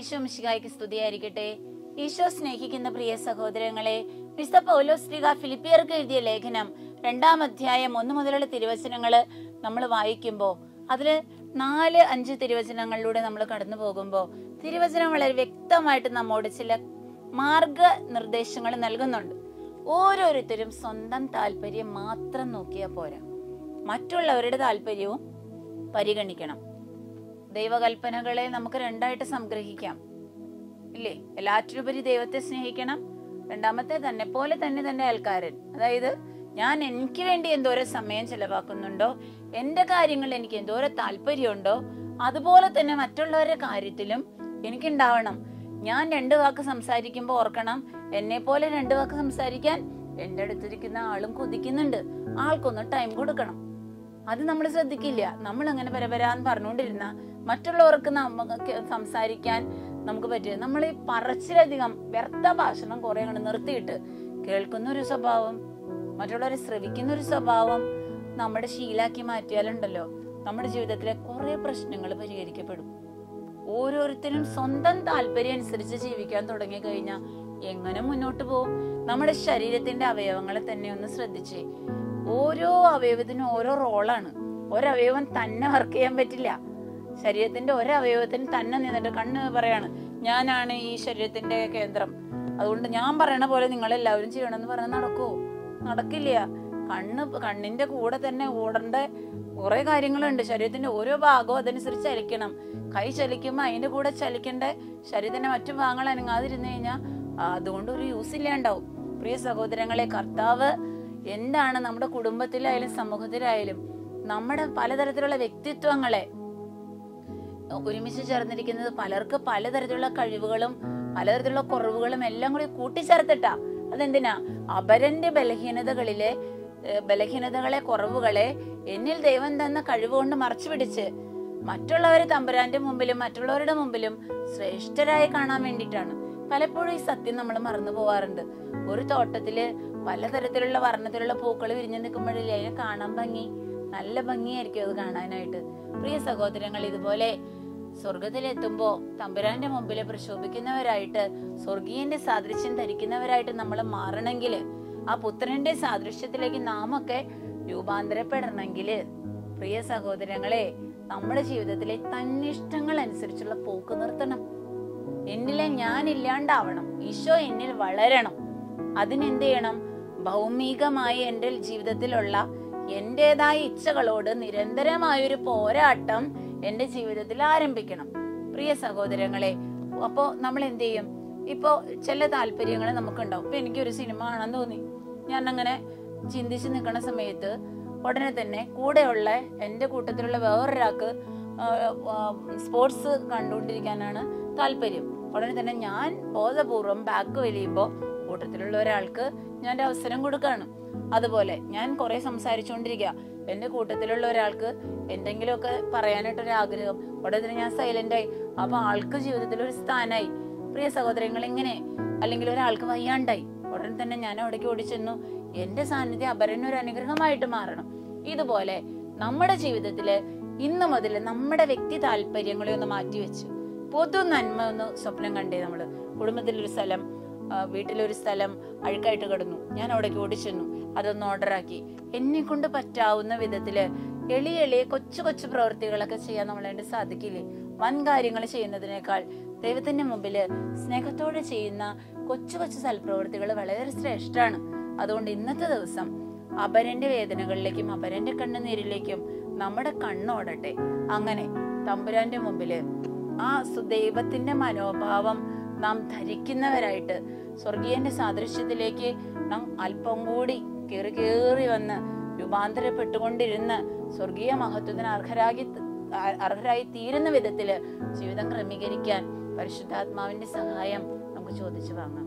ഈശോ മിശിഹായ്ക്ക് സ്തുതിയായിരിക്കട്ടെ. ഈശോ സ്നേഹിക്കുന്ന പ്രിയ സഹോദരങ്ങളെ, വിശുദ്ധ പൗലോസ്ലീഹ ഫിലിപ്പിയർക്ക് എഴുതിയ ലേഖനം 2-ാം അധ്യായം 1 മുതലുള്ള തിരുവചനങ്ങള് നമ്മൾ വായിക്കുമ്പോൾ അതില് 4-5 തിരുവചനങ്ങളിലൂടെ നമ്മൾ കടന്നു പോകുമ്പോൾ തിരുവചനം വളരെ വ്യക്തമായിട്ട് നമ്മോട് ചില മാർഗനിർദ്ദേശങ്ങൾ നൽകുന്നുണ്ട്. ഓരോരുത്തരും സ്വന്തം താല്പര്യം മാത്രം നോക്കിയാൽ പോരാ, മറ്റുള്ളവരുടെ താല്പര്യവും പരിഗണിക്കണം. ദൈവകൽപ്പനകളെ നമുക്ക് 2ആയിട്ട് സംഗ്രഹിക്കാം, ഇല്ലേ? എല്ലാറ്റിലുപരി ദൈവത്തെ സ്നേഹിക്കണം. രണ്ടാമത്തെ തന്നെ പോലെ തന്നെ തന്റെ അയൽക്കാരൻ. അതായത് ഞാൻ എനിക്ക് വേണ്ടി എന്തോരം സമയം ചെലവാക്കുന്നുണ്ടോ, എന്റെ കാര്യങ്ങളിൽ എനിക്ക് എന്തോരം താല്പര്യമുണ്ടോ, അതുപോലെ തന്നെ മറ്റുള്ളവരുടെ കാര്യത്തിലും എനിക്കുണ്ടാവണം. ഞാൻ 2 വാക്ക് സംസാരിക്കുമ്പോൾ ഓർക്കണം, എന്നെ പോലെ 2 വാക്ക് സംസാരിക്കാൻ എന്റെ അടുത്തിരിക്കുന്ന ആളും കൊതിക്കുന്നുണ്ട്. ആൾക്കൊന്ന് ടൈം കൊടുക്കണം. അത് നമ്മൾ ശ്രദ്ധിക്കില്ല. നമ്മൾ അങ്ങനെ പരപരാന്ന് പറഞ്ഞുകൊണ്ടിരുന്ന മറ്റുള്ളവർക്ക് നമുക്ക് സംസാരിക്കാൻ നമുക്ക് പറ്റില്ല. നമ്മൾ ഈ പറച്ചിലധികം വ്യർത്ഥ ഭാഷണം കുറെ അങ്ങനെ നിർത്തിയിട്ട് കേൾക്കുന്ന ഒരു സ്വഭാവം, മറ്റുള്ളവരെ ശ്രവിക്കുന്ന ഒരു സ്വഭാവം നമ്മുടെ ശീലാക്കി മാറ്റിയാലുണ്ടല്ലോ, നമ്മുടെ ജീവിതത്തിലെ കുറെ പ്രശ്നങ്ങൾ പരിഹരിക്കപ്പെടും. ഓരോരുത്തരും സ്വന്തം താല്പര്യം അനുസരിച്ച് ജീവിക്കാൻ തുടങ്ങി കഴിഞ്ഞാൽ എങ്ങനെ മുന്നോട്ട് പോകും? നമ്മുടെ ശരീരത്തിന്റെ അവയവങ്ങളെ തന്നെ ഒന്ന് ശ്രദ്ധിച്ചേ. ഓരോ അവയവത്തിനും ഓരോ റോളാണ്. ഒരവയവം തന്നെ വർക്ക് ചെയ്യാൻ പറ്റില്ല. ശരീരത്തിന്റെ ഒരവയവത്തിന് തന്നെ നിന്നിട്ട് കണ്ണ് പറയാണ്, ഞാനാണ് ഈ ശരീരത്തിന്റെ കേന്ദ്രം, അതുകൊണ്ട് ഞാൻ പറയണ പോലെ നിങ്ങളെല്ലാവരും ചെയ്യണമെന്ന് പറഞ്ഞാൽ നടക്കുമോ? നടക്കില്ല. കണ്ണിന്റെ കൂടെ തന്നെ ഓടേണ്ട കുറെ കാര്യങ്ങളുണ്ട്. ശരീരത്തിന്റെ ഓരോ ഭാഗവും അതനുസരിച്ച് ചലിക്കണം. കൈ ചലിക്കുമ്പോൾ അതിന്റെ കൂടെ ചലിക്കേണ്ട ശരീരത്തിന്റെ മറ്റു ഭാഗങ്ങൾ അനങ്ങാതിരുന്നു കഴിഞ്ഞാൽ അതുകൊണ്ട് ഒരു യൂസ് ഇല്ലാണ്ടാവും. പ്രിയ സഹോദരങ്ങളെ, കർത്താവ് എന്താണ് നമ്മുടെ കുടുംബത്തിലായാലും സമൂഹത്തിലായാലും നമ്മുടെ പലതരത്തിലുള്ള വ്യക്തിത്വങ്ങളെ ഒരുമിച്ച് ചേർന്നിരിക്കുന്നത് പലർക്ക് പലതരത്തിലുള്ള കഴിവുകളും പലതരത്തിലുള്ള കുറവുകളും എല്ലാം കൂടി കൂട്ടിച്ചേർത്തിട്ടാ. അതെന്തിനാ? അപരന്റെ ബലഹീനതകളെ കുറവുകളെ എന്നിൽ ദൈവം തന്ന കഴിവുകൊണ്ട് മറച്ചു പിടിച്ച് മറ്റുള്ളവരെ തമ്പുരാന്റെ മുമ്പിലും മറ്റുള്ളവരുടെ മുമ്പിലും ശ്രേഷ്ഠരായി കാണാൻ വേണ്ടിയിട്ടാണ്. പലപ്പോഴും ഈ സത്യം നമ്മൾ മറന്നു പോവാറുണ്ട്. ഒരു തോട്ടത്തില് പലതരത്തിലുള്ള വർണ്ണത്തിലുള്ള പൂക്കൾ വിരിഞ്ഞു നിൽക്കുമ്പോഴില്ലേ അതിനെ കാണാൻ ഭംഗി, നല്ല ഭംഗിയായിരിക്കും അത് കാണാനായിട്ട്. പ്രിയ സഹോദരങ്ങൾ, ഇതുപോലെ സ്വർഗത്തിലെത്തുമ്പോ തമ്പുരാന്റെ മുമ്പിൽ പ്രശോഭിക്കുന്നവരായിട്ട് സ്വർഗീയന്റെ സാദൃശ്യം ധരിക്കുന്നവരായിട്ട് നമ്മൾ മാറണമെങ്കിൽ, ആ പുത്രന്റെ സാദൃശ്യത്തിലേക്ക് നാം ഒക്കെ രൂപാന്തരപ്പെടണമെങ്കിൽ, പ്രിയ സഹോദരങ്ങളെ, നമ്മുടെ ജീവിതത്തിലെ തന്നിഷ്ടങ്ങൾ അനുസരിച്ചുള്ള പോക്ക് നിർത്തണം. എന്നിലെ ഞാൻ ഇല്ലാണ്ടാവണം, ഈശോ എന്നിൽ വളരണം. അതിനെന്ത് ചെയ്യണം? ഭൗമികമായി എൻ്റെ ജീവിതത്തിലുള്ള എന്റേതായ ഇച്ഛകളോട് നിരന്തരമായൊരു പോരാട്ടം എന്റെ ജീവിതത്തിൽ ആരംഭിക്കണം. പ്രിയ സഹോദരങ്ങളെ, അപ്പോ നമ്മൾ എന്ത് ചെയ്യും? ഇപ്പോ ചില താല്പര്യങ്ങൾ നമുക്കുണ്ടാവും. ഇപ്പൊ എനിക്കൊരു സിനിമ കാണാൻ തോന്നി, ഞാൻ അങ്ങനെ ചിന്തിച്ച് നിൽക്കുന്ന സമയത്ത് ഉടനെ തന്നെ കൂടെയുള്ള എൻ്റെ കൂട്ടത്തിലുള്ള വേറൊരാൾക്ക് സ്പോർട്സ് കണ്ടുകൊണ്ടിരിക്കാനാണ് താല്പര്യം. ഉടനെ തന്നെ ഞാൻ ബോധപൂർവം ബാക്ക് വലിയുമ്പോൾ കൂട്ടത്തിലുള്ള ഒരാൾക്ക് ഞാൻ അവസരം കൊടുക്കാണ്. അതുപോലെ ഞാൻ കുറെ സംസാരിച്ചുകൊണ്ടിരിക്കുക, എന്റെ കൂട്ടത്തിലുള്ള ഒരാൾക്ക് എന്തെങ്കിലുമൊക്കെ പറയാനായിട്ടൊരാഗ്രഹം, ഉടനെ ഞാൻ സൈലന്റായി. അപ്പൊ ആൾക്ക് ജീവിതത്തിൽ ഒരു സ്ഥാനായി. പ്രിയ സഹോദരങ്ങൾ, ഇങ്ങനെ അല്ലെങ്കിൽ ഒരാൾക്ക് വയ്യാണ്ടായി, ഉടനെ തന്നെ ഞാൻ അവിടേക്ക് ഓടിച്ചെന്നു. എന്റെ സാന്നിധ്യം അപരനൊരു അനുഗ്രഹമായിട്ട് മാറണം. ഇതുപോലെ നമ്മുടെ ജീവിതത്തില് ഇന്നു മുതൽ നമ്മുടെ വ്യക്തി താല്പര്യങ്ങളെ ഒന്ന് മാറ്റിവെച്ച് പൊതു നന്മ ഒന്ന് സ്വപ്നം കണ്ടേ. നമ്മള് കുടുംബത്തിലൊരു സ്ഥലം, വീട്ടിലൊരു സ്ഥലം അഴുക്കായിട്ട് കിടന്നു, ഞാൻ അവിടേക്ക് ഓടിച്ചെന്നു, അതൊന്ന് ഓർഡറാക്കി. എന്നെ കൊണ്ട് പറ്റാവുന്ന വിധത്തില് എളിയ കൊച്ചു കൊച്ചു പ്രവൃത്തികളൊക്കെ ചെയ്യാൻ നമ്മളെ സാധിക്കില്ലേ? വൻ കാര്യങ്ങൾ ചെയ്യുന്നതിനേക്കാൾ ദൈവത്തിന്റെ മുമ്പില് സ്നേഹത്തോടെ ചെയ്യുന്ന കൊച്ചു കൊച്ചു സൽപ്രവൃത്തികൾ വളരെ ശ്രേഷ്ഠമാണ്. അതുകൊണ്ട് ഇന്നത്തെ ദിവസം അപരന്റെ വേദനകളിലേക്കും അപരന്റെ കണ്ണുനീരിലേക്കും നമ്മുടെ കണ്ണോടട്ടെ. അങ്ങനെ തമ്പുരാന്റെ മുമ്പില് ആ ദൈവത്തിന്റെ മനോഭാവം നാം ധരിക്കുന്നവരായിട്ട് സ്വർഗീയന്റെ സാദൃശ്യത്തിലേക്ക് നാം അല്പം കൂടി കേറി വന്ന് രൂപാന്തരപ്പെട്ടുകൊണ്ടിരുന്ന് സ്വർഗീയ മഹത്വത്തിന് അർഹരായി തീരുന്ന വിധത്തില് ജീവിതം ക്രമീകരിക്കാൻ പരിശുദ്ധാത്മാവിന്റെ സഹായം നമുക്ക് ചോദിച്ചു വാങ്ങാം.